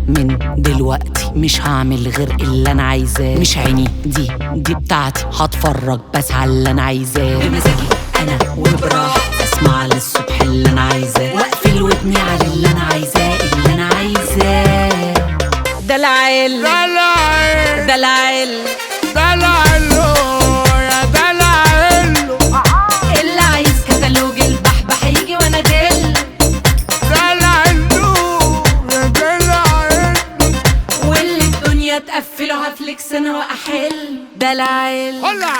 من دلوقتي مش هعمل غير اللي انا عايزاه. مش عيني دي بتاعتي، هتفرج بس على اللي انا عايزاه. بمزاجي انا وبراحتي، اسمع للصبح اللي انا عايزاه، واقفل ودني على اللي انا عايزاه. اللي انا عايزاه ده العيل، ده العيل، ده العيل، ده العيل يا ده العيل. اللي عايز كتالوج البحبح يجي وانا دل. ده العيل يا ده العيل، واللي الدنيا تقفله هفليكس انا واحل. ده العيل، هلا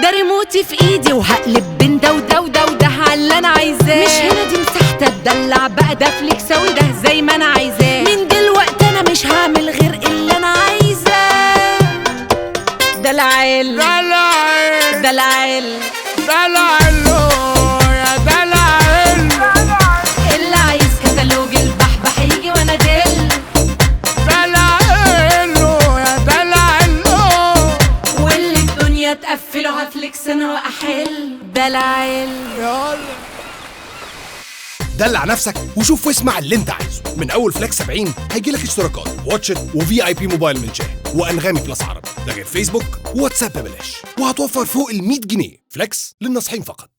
ده ريموتي في ايدي وهقلب بين ده وده وده وده على اللي انا عايزاه. مش هنا دي مساحتي اتدلع بقى، ده فليكساوي ده زي ما انا عايزاه. من دلوقتي انا مش هعمل غير اللي انا عايزاه. ده العيل، ده العيل، ده العيل، ده العيل يا ده العيل. اللي عايز كتالوج البحبح يجي وانا دل. ده العيل يا ده العيل، واللي الدنيا تقفله هفليكس انا واحل. ده العيل. دلع نفسك وشوف واسمع اللي انت عايزه. من اول فليكس 70 هيجيلك اشتراكات واتشت وفي اي بي موبايل من شاهد وانغامي بلس عربي، ده غير فيسبوك وواتساب ببلاش، وهتوفر فوق ال 100 جنيه. فليكس للناصحين فقط.